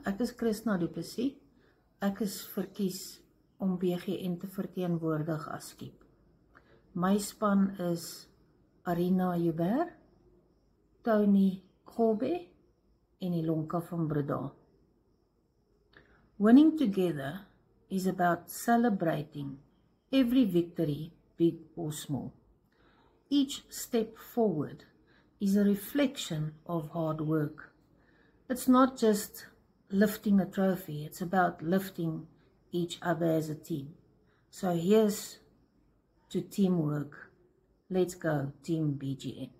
Ek is Krishna Du Plessis. Ek is verkies om BGN te verteenwoordig as Skiep. My span is Arina Joubert, Tony Kobe en Ilonka van Breda. Winning together is about celebrating every victory, big or small. Each step forward is a reflection of hard work. It's not just lifting a trophy, it's about lifting each other as a team. So here's to teamwork. Let's go, Team BGN.